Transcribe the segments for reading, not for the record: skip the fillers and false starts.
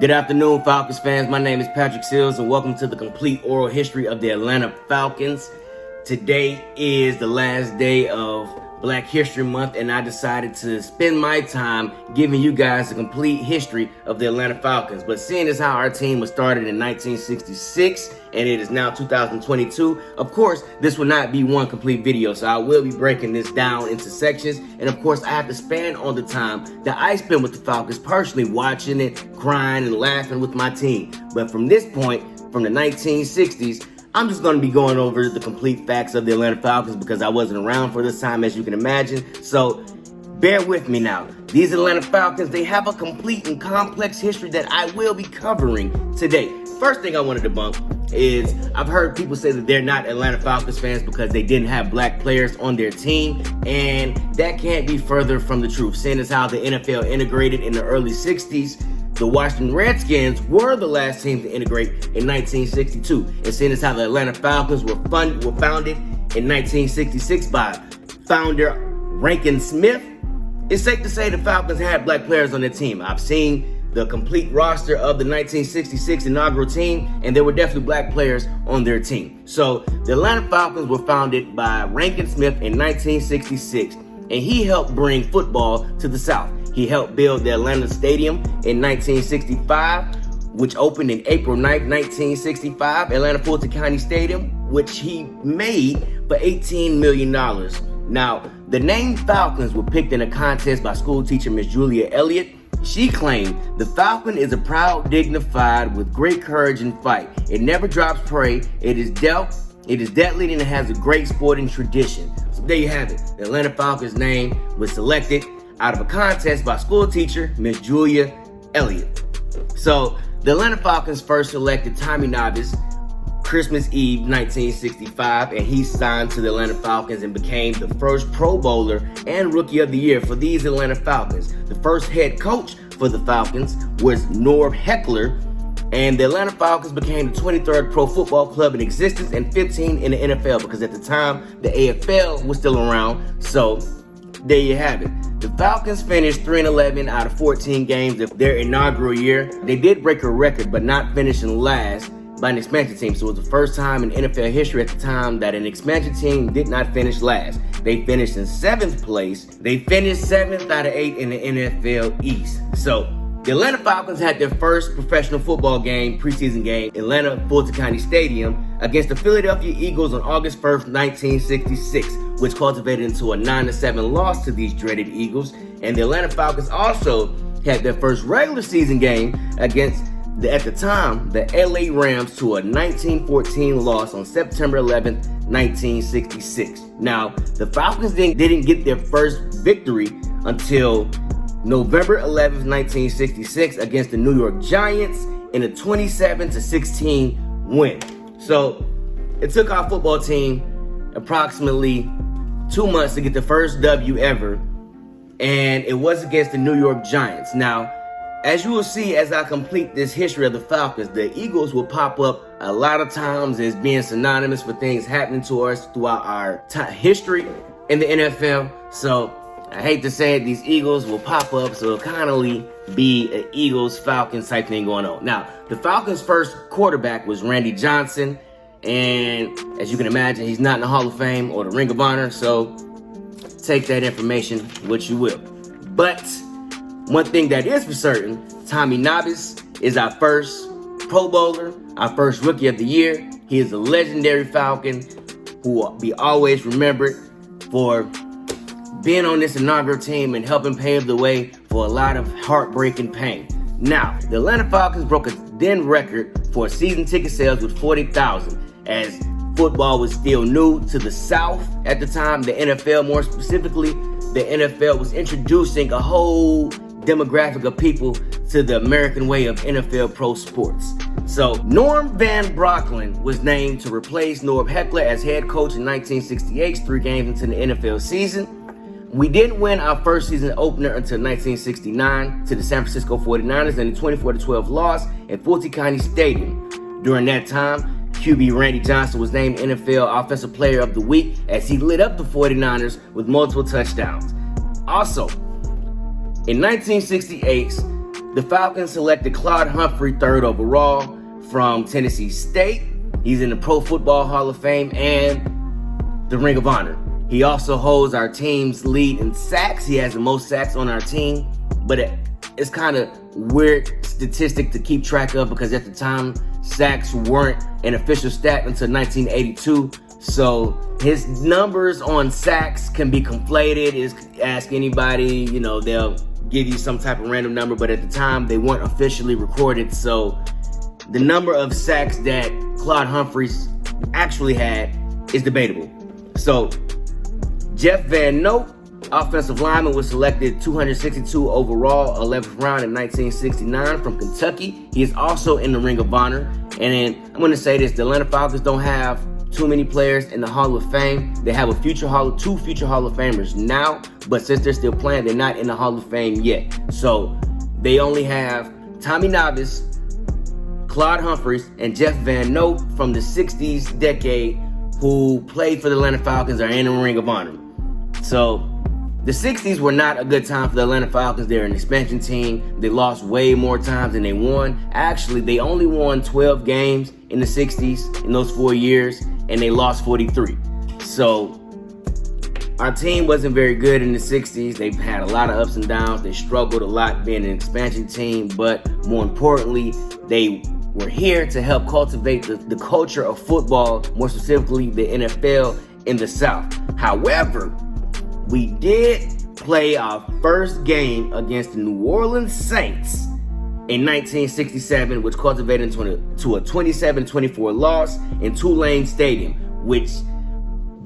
Good afternoon, Falcons fans. My name is Patrick Seals, and welcome to the complete oral history of the Atlanta Falcons. Today is the last day of Black History Month, and I decided to spend my time giving you guys a complete history of the Atlanta Falcons. But seeing as how our team was started in 1966, and it is now 2022, of course, this will not be one complete video, so I will be breaking this down into sections. And of course, I have to spend all the time that I spent with the Falcons personally watching it, crying, and laughing with my team. But from this point, from the 1960s, I'm just going to be going over the complete facts of the Atlanta Falcons because I wasn't around for this time, as you can imagine. So bear with me now. These Atlanta Falcons, they have a complete and complex history that I will be covering today. First thing I want to debunk is I've heard people say that they're not Atlanta Falcons fans because they didn't have black players on their team, and that can't be further from the truth. Seeing as how the NFL integrated in the early 60s, the Washington Redskins were the last team to integrate in 1962. And seeing as how the Atlanta Falcons were founded in 1966 by founder Rankin Smith, it's safe to say the Falcons had black players on their team. I've seen the complete roster of the 1966 inaugural team, and there were definitely black players on their team. So the Atlanta Falcons were founded by Rankin Smith in 1966, and he helped bring football to the South. He helped build the Atlanta Stadium in 1965, which opened in April 9th, 1965, Atlanta Fulton County Stadium, which he made for $18 million. Now, the name Falcons were picked in a contest by school teacher Miss Julia Elliott. She claimed, "The Falcon is a proud, dignified, with great courage and fight. It never drops prey. It is deadly, and it has a great sporting tradition." So there you have it. The Atlanta Falcons name was selected out of a contest by school teacher Miss Julia Elliott. So the Atlanta Falcons first selected Tommy Nabis Christmas Eve 1965, and he signed to the Atlanta Falcons and became the first Pro Bowler and Rookie of the Year for these Atlanta Falcons. The first head coach for the Falcons was Norv Heckler, and the Atlanta Falcons became the 23rd pro football club in existence and 15 in the NFL, because at the time the AFL was still around. So there you have it. The Falcons finished 3-11 out of 14 games of their inaugural year. They did break a record, but not finishing last by an expansion team. So it was the first time in NFL history at the time that an expansion team did not finish last. They finished in 7th place. They finished 7th out of 8 in the NFL East. So the Atlanta Falcons had their first professional football game, preseason game, in Atlanta Fulton County Stadium against the Philadelphia Eagles on August 1st, 1966, which culminated into a 9-7 loss to these dreaded Eagles. And the Atlanta Falcons also had their first regular season game against, at the time, the LA Rams to a 19-14 loss on September 11th, 1966. Now, the Falcons didn't get their first victory until November 11th, 1966 against the New York Giants in a 27-16 win. So it took our football team approximately 2 months to get the first W ever, and it was against the New York Giants. Now, as you will see as I complete this history of the Falcons, the Eagles will pop up a lot of times as being synonymous for things happening to us throughout our history in the NFL. So I hate to say it, these Eagles will pop up, so it'll kind of be an Eagles-Falcons type thing going on. Now, the Falcons' first quarterback was Randy Johnson, and as you can imagine, he's not in the Hall of Fame or the Ring of Honor, so take that information what you will. But one thing that is for certain, Tommy Nabis is our first Pro Bowler, our first Rookie of the Year. He is a legendary Falcon who will be always remembered for being on this inaugural team and helping pave the way for a lot of heartbreaking pain. Now, the Atlanta Falcons broke a then record for season ticket sales with 40,000, as football was still new to the South at the time. The NFL, more specifically, the NFL was introducing a whole demographic of people to the American way of NFL pro sports. So Norm Van Brocklin was named to replace Norv Heckler as head coach in 1968, 3 games into the NFL season. We didn't win our first season opener until 1969 to the San Francisco 49ers in a 24-12 loss at Fulton County Stadium. During that time, QB Randy Johnson was named NFL Offensive Player of the Week as he lit up the 49ers with multiple touchdowns. Also, in 1968, The Falcons selected Claude Humphrey 3rd overall from Tennessee State. He's in the Pro Football Hall of Fame and the Ring of Honor. He also holds our team's lead in sacks. He has the most sacks on our team, but it's kind of weird statistic to keep track of because at the time, sacks weren't an official stat until 1982. So his numbers on sacks can be conflated. Ask anybody, they'll give you some type of random number, but at the time they weren't officially recorded. So the number of sacks that Claude Humphreys actually had is debatable. So Jeff Van Note, offensive lineman, was selected 262 overall, 11th round in 1969 from Kentucky. He is also in the Ring of Honor. And then I'm going to say this, the Atlanta Falcons don't have too many players in the Hall of Fame. They have two future Hall of Famers now, but since they're still playing, they're not in the Hall of Fame yet. So they only have Tommy Novice, Claude Humphreys, and Jeff Van Note from the 60s decade who played for the Atlanta Falcons are in the Ring of Honor. So the 60s were not a good time for the Atlanta Falcons. They're an expansion team. They lost way more times than they won. Actually, they only won 12 games in the 60s in those 4 years, and they lost 43. So our team wasn't very good in the 60s. They had a lot of ups and downs. They struggled a lot being an expansion team, but more importantly, they were here to help cultivate the culture of football, more specifically the NFL in the South. However, we did play our first game against the New Orleans Saints in 1967, which culminated to a 27-24 loss in Tulane Stadium, which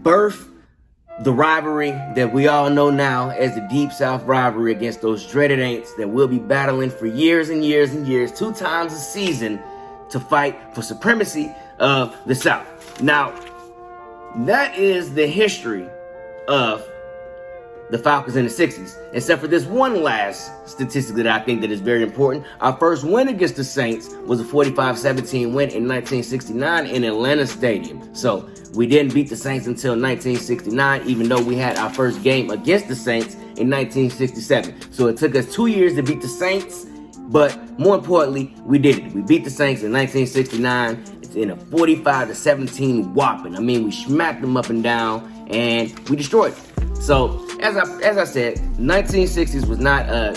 birthed the rivalry that we all know now as the Deep South rivalry against those dreaded Aints that we'll be battling for years and years and years, 2 times a season, to fight for supremacy of the South. Now, that is the history of the Falcons in the 60s, except for this one last statistic that I think that is very important. Our first win against the Saints was a 45-17 win in 1969 in Atlanta Stadium. So we didn't beat the Saints until 1969, even though we had our first game against the Saints in 1967. So it took us 2 years to beat the Saints, but more importantly, we did it. We beat the Saints in 1969. It's in a 45-17 whopping. I mean, we smacked them up and down, and we destroyed them. So, as I said, 1960s was not a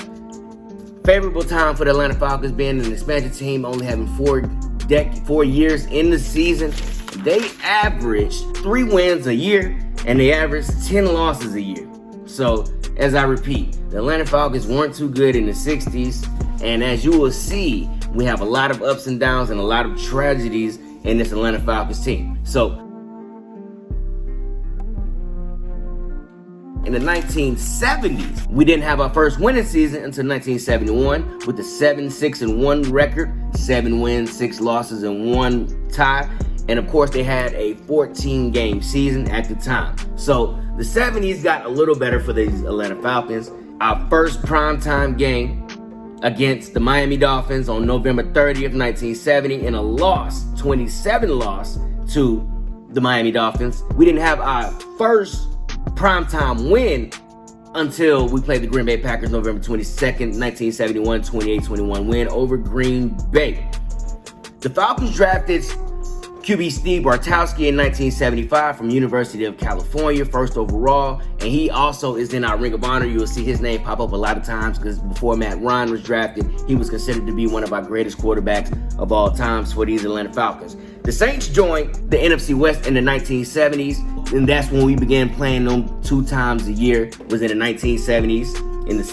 favorable time for the Atlanta Falcons being an expansion team, only having 4 years in the season. They averaged 3 wins a year, and they averaged 10 losses a year. So, as I repeat, the Atlanta Falcons weren't too good in the 60s, and as you will see, we have a lot of ups and downs and a lot of tragedies in this Atlanta Falcons team. So, in the 1970s, we didn't have our first winning season until 1971 with the 7-6-1 record, 7 wins, 6 losses, and 1 tie. And of course, they had a 14-game season at the time. So the 70s got a little better for these Atlanta Falcons. Our first primetime game against the Miami Dolphins on November 30th, 1970, in a 27 loss to the Miami Dolphins. We didn't have our first primetime win until we played the Green Bay Packers November 22nd, 1971, 28-21 win over Green Bay. The Falcons drafted QB Steve Bartowski in 1975 from University of California, 1st overall, and he also is in our Ring of Honor. You will see his name pop up a lot of times because before Matt Ryan was drafted, he was considered to be one of our greatest quarterbacks of all times for these Atlanta Falcons. The Saints joined the NFC West in the 1970s, and that's when we began playing them 2 times a year, was in the 1970s.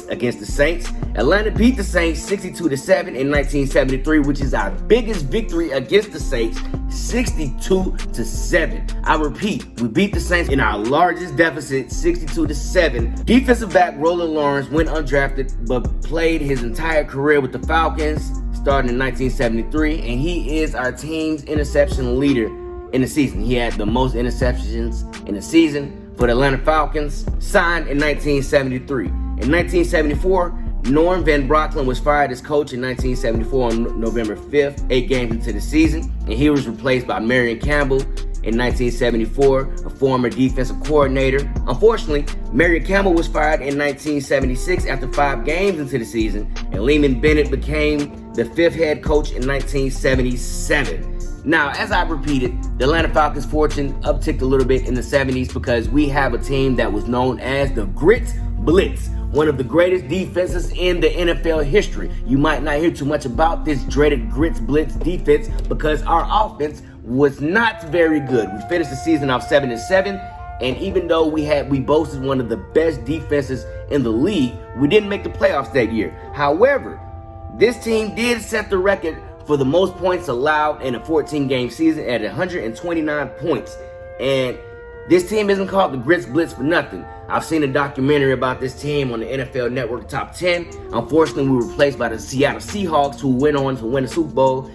Against the Saints. Atlanta beat the Saints 62-7 in 1973, which is our biggest victory against the Saints, 62-7. I repeat, we beat the Saints in our largest deficit, 62-7. Defensive back Roland Lawrence went undrafted, but played his entire career with the Falcons, starting in 1973, and he is our team's interception leader in the season. He had the most interceptions in the season for the Atlanta Falcons, signed in 1973. In 1974, Norm Van Brocklin was fired as coach in 1974 on November 5th, 8 games into the season, and he was replaced by Marion Campbell in 1974, a former defensive coordinator. Unfortunately, Mary Campbell was fired in 1976 after 5 games into the season, and Lehman Bennett became the 5th head coach in 1977. Now, as I've repeated, the Atlanta Falcons' fortune upticked a little bit in the 70s because we have a team that was known as the Grit Blitz, one of the greatest defenses in the NFL history. You might not hear too much about this dreaded Grit Blitz defense because our offense was not very good. We finished the season off 7-7, and even though we boasted one of the best defenses in the league, we didn't make the playoffs that year. However, this team did set the record for the most points allowed in a 14-game season at 129 points. And this team isn't called the Grits Blitz for nothing. I've seen a documentary about this team on the NFL Network Top 10. Unfortunately, we were replaced by the Seattle Seahawks, who went on to win the Super Bowl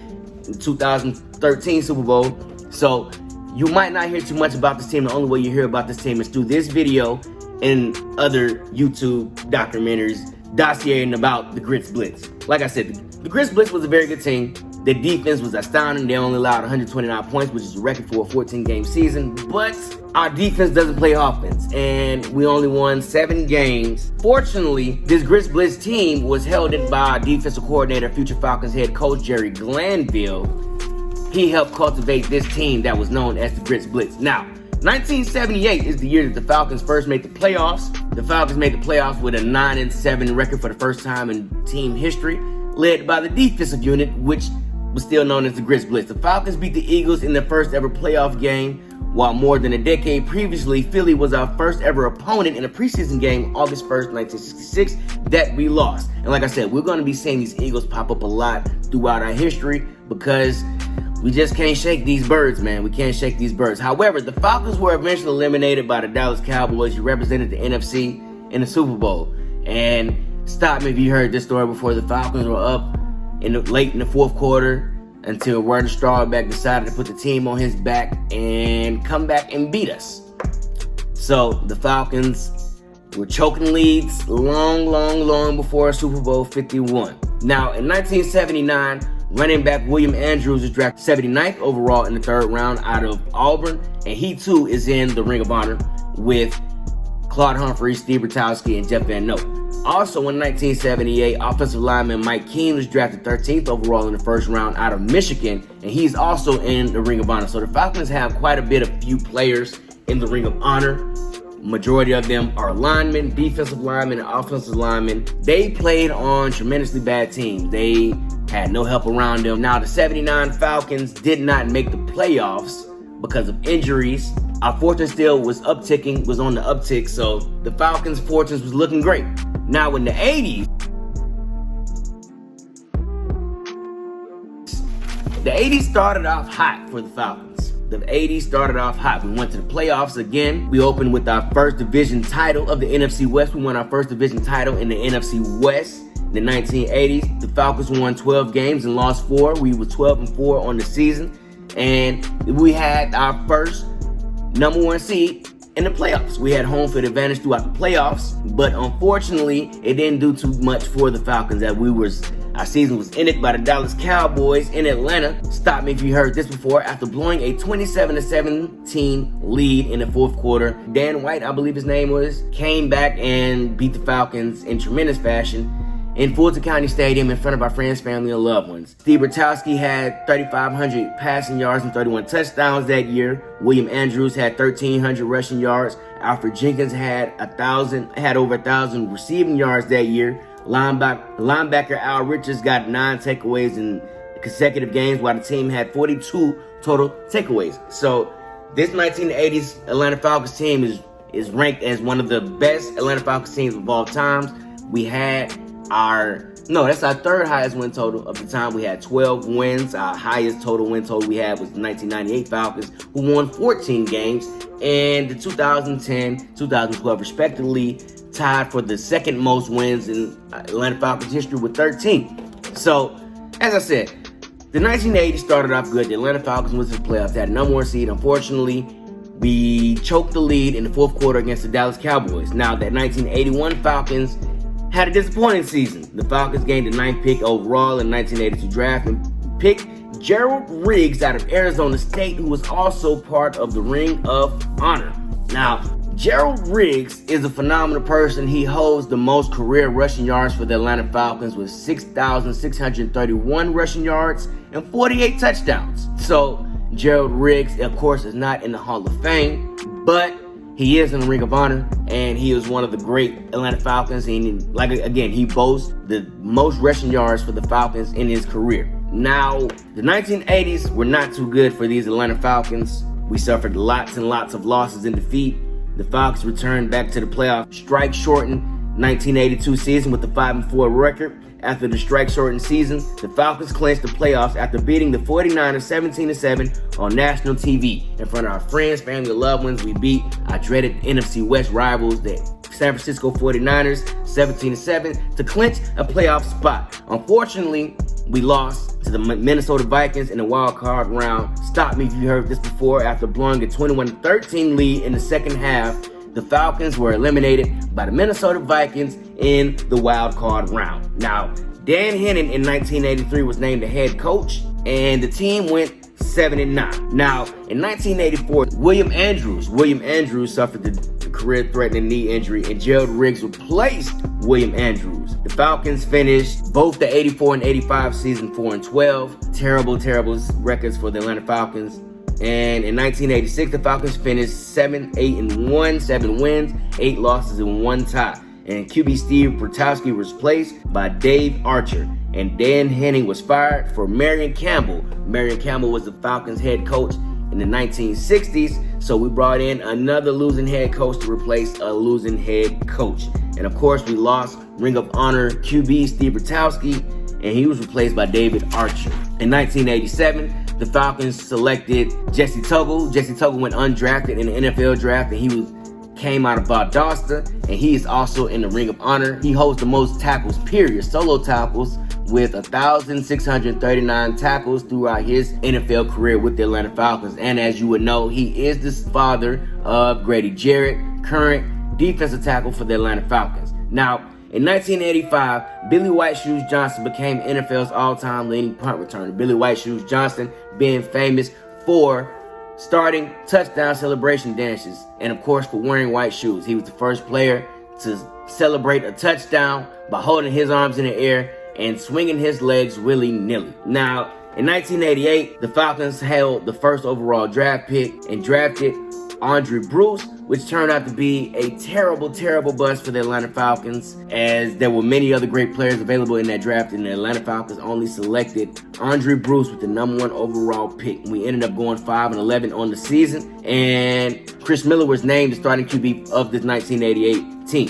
in 2013 Super Bowl. So you might not hear too much about this team. The only way you hear about this team is through this video and other YouTube documentaries dossiering about the Grits Blitz. Like I said, the Grits Blitz was a very good team. The defense was astounding. They only allowed 129 points, which is a record for a 14-game season. But our defense doesn't play offense, and we only won 7 games. Fortunately, this Grits Blitz team was held in by our defensive coordinator, future Falcons head coach Jerry Glanville. He helped cultivate this team that was known as the Grits Blitz. Now, 1978 is the year that the Falcons first made the playoffs. The Falcons made the playoffs with a 9-7 record for the first time in team history, led by the defensive unit, which was still known as the Grits Blitz. The Falcons beat the Eagles in their first ever playoff game, while more than a decade previously, Philly was our first ever opponent in a preseason game, August 1st, 1966, that we lost. And like I said, we're going to be seeing these Eagles pop up a lot throughout our history because we just can't shake these birds, man. We can't shake these birds. However, the Falcons were eventually eliminated by the Dallas Cowboys, who represented the NFC in the Super Bowl. And stop me if you heard this story before. The Falcons were up late in the fourth quarter until Werner Staubach decided to put the team on his back and come back and beat us. So the Falcons were choking leads long before Super Bowl 51. Now, in 1979, running back William Andrews was drafted 79th overall in the 3rd round out of Auburn, and he too is in the Ring of Honor with Claude Humphrey, Steve Bertowski, and Jeff Van Note. Also in 1978, offensive lineman Mike Keene was drafted 13th overall in the 1st round out of Michigan, and he's also in the Ring of Honor. So the Falcons have quite a bit of few players in the Ring of Honor. Majority of them are linemen, defensive linemen, and offensive linemen. They played on tremendously bad teams. They had no help around them. Now, the 79 Falcons did not make the playoffs because of injuries. Our fortune still was on the uptick, so the Falcons' fortunes was looking great. Now, in the 80s, the 80s started off hot for the Falcons. The 80s started off hot. We went to the playoffs again. We opened with our first division title of the NFC West. We won our first division title in the NFC West. In the 1980s, the Falcons won 12 games and lost 4. We were 12-4 on the season. And we had our first number 1 seed in the playoffs. We had home field advantage throughout the playoffs, but unfortunately, it didn't do too much for the Falcons as our season was ended by the Dallas Cowboys in Atlanta. Stop me if you heard this before. After blowing a 27-17 lead in the 4th quarter, Dan White, I believe his name was, came back and beat the Falcons in tremendous fashion in Fulton County Stadium in front of our friends, family, and loved ones. Steve Bertowski had 3,500 passing yards and 31 touchdowns that year. William Andrews had 1,300 rushing yards. Alfred Jenkins had over 1,000 receiving yards that year. Linebacker Al Richards got 9 takeaways in consecutive games, while the team had 42 total takeaways. So this 1980s Atlanta Falcons team is ranked as one of the best Atlanta Falcons teams of all times. We had that's our 3rd highest win total of the time. We had 12 wins. Our highest total win total we had was the 1998 Falcons, who won 14 games, and the 2010, 2012 respectively tied for the 2nd most wins in Atlanta Falcons history with 13. So, as I said, the 1980s started off good. The Atlanta Falcons went to the playoffs. They had a number 1 seed. Unfortunately, we choked the lead in the 4th quarter against the Dallas Cowboys. Now, that 1981 Falcons had a disappointing season. The Falcons gained the 9th pick overall in the 1982 draft and picked Gerald Riggs out of Arizona State, who was also part of the Ring of Honor. Now, Gerald Riggs is a phenomenal person. He holds the most career rushing yards for the Atlanta Falcons with 6,631 rushing yards and 48 touchdowns. So, Gerald Riggs, of course, is not in the Hall of Fame, but he is in the Ring of Honor, and he is one of the great Atlanta Falcons. And he boasts the most rushing yards for the Falcons in his career. Now, the 1980s were not too good for these Atlanta Falcons. We suffered lots and lots of losses and defeat. The Falcons returned back to the playoff strike-shortened 1982 season with a 5-4 record. After the strike-shortened season, the Falcons clinched the playoffs after beating the 49ers 17-7 on national TV. In front of our friends, family, and loved ones, we beat our dreaded NFC West rivals, the San Francisco 49ers, 17-7 to clinch a playoff spot. Unfortunately, we lost to the Minnesota Vikings in the wild card round. Stop me if you heard this before. After blowing a 21-13 lead in the second half, the Falcons were eliminated by the Minnesota Vikings in the wild card round. Now, Dan Henning in 1983 was named the head coach, and the team went 7-9. Now, in 1984, William Andrews suffered the career-threatening knee injury, and Gerald Riggs replaced William Andrews. The Falcons finished both the 84 and 85 season 4-12. Terrible records for the Atlanta Falcons. And in 1986, the Falcons finished 7-8-1, 7 wins, 8 losses, and 1 tie. And QB Steve Bertowski was replaced by Dave Archer. And Dan Henning was fired for Marion Campbell. Marion Campbell was the Falcons head coach in the 1960s. So we brought in another losing head coach to replace a losing head coach. And of course, we lost Ring of Honor QB Steve Bertowski, and he was replaced by David Archer. In 1987, the Falcons selected Jesse Tuggle. Jesse Tuggle went undrafted in the NFL draft, and he came out of Valdosta, and he is also in the Ring of Honor. He holds the most tackles, period, solo tackles, with 1,639 tackles throughout his NFL career with the Atlanta Falcons. And as you would know, he is the father of Grady Jarrett, current defensive tackle for the Atlanta Falcons. Now, in 1985, Billy White Shoes Johnson became NFL's all-time leading punt returner. Billy White Shoes Johnson being famous for starting touchdown celebration dances, and of course for wearing white shoes. He was the first player to celebrate a touchdown by holding his arms in the air and swinging his legs willy-nilly. Now, in 1988, the Falcons held the first overall draft pick and drafted Andre Bruce, which turned out to be a terrible bust for the Atlanta Falcons, as there were many other great players available in that draft, and the Atlanta Falcons only selected Andre Bruce with the #1 overall pick. We ended up going 5-11 on the season, and Chris Miller was named the starting QB of this 1988 team.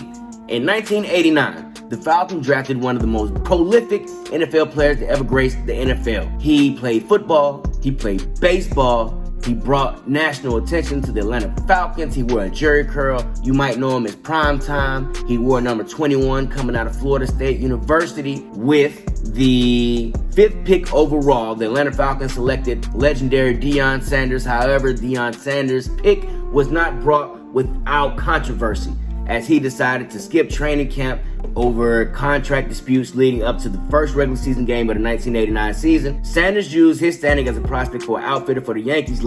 In 1989, the Falcons drafted one of the most prolific NFL players to ever grace the NFL. He played football, he played baseball, he brought national attention to the Atlanta Falcons. He wore a jerry curl. You might know him as Prime Time. He wore number 21 coming out of Florida State University. With the 5th pick overall, the Atlanta Falcons selected legendary Dion Sanders. However, Dion Sanders' pick was not brought without controversy, as he decided to skip training camp over contract disputes leading up to the first regular season game of the 1989 season. Sanders used his standing as a prospect for an outfitter for the Yankees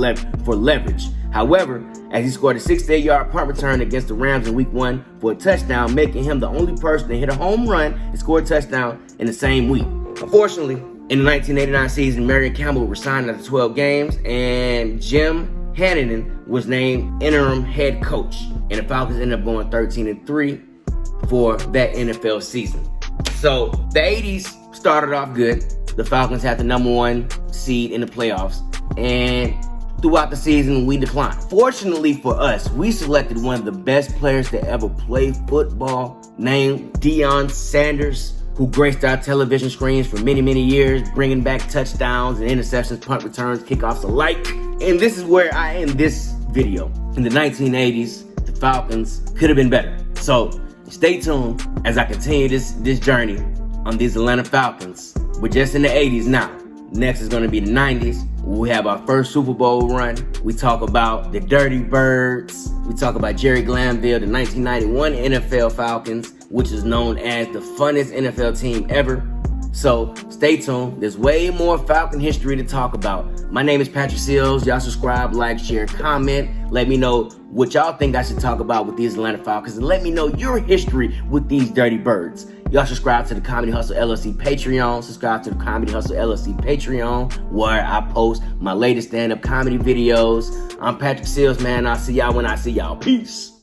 for leverage. However, as he scored a 68-yard punt return against the Rams in Week 1 for a touchdown, making him the only person to hit a home run and score a touchdown in the same week. Unfortunately, in the 1989 season, Marion Campbell resigned after 12 games, and Jim Hannon was named interim head coach, and the Falcons ended up going 13-3 for that NFL season. So the 80s started off good. The Falcons had the #1 seed in the playoffs, and throughout the season we declined. Fortunately for us, we selected one of the best players to ever play football, named Dion Sanders, who graced our television screens for many years, bringing back touchdowns and interceptions, punt returns, kickoffs alike. And this is where I end this video. In the 1980s, the Falcons could have been better. So stay tuned as I continue this journey on these Atlanta Falcons. We're just in the 80s now. Next is going to be the 90s. We have our first Super Bowl run. We talk about the Dirty Birds. We talk about Jerry Glanville, the 1991 NFL Falcons, which is known as the funnest NFL team ever. So stay tuned. There's way more Falcon history to talk about. My name is Patrick Seals. Y'all subscribe, like, share, comment. Let me know what y'all think I should talk about with these Atlanta Falcons, and let me know your history with these dirty birds. Y'all subscribe to the Comedy Hustle LLC Patreon. Subscribe to the Comedy Hustle LLC Patreon, where I post my latest stand-up comedy videos. I'm Patrick Seals, man. I'll see y'all when I see y'all. Peace.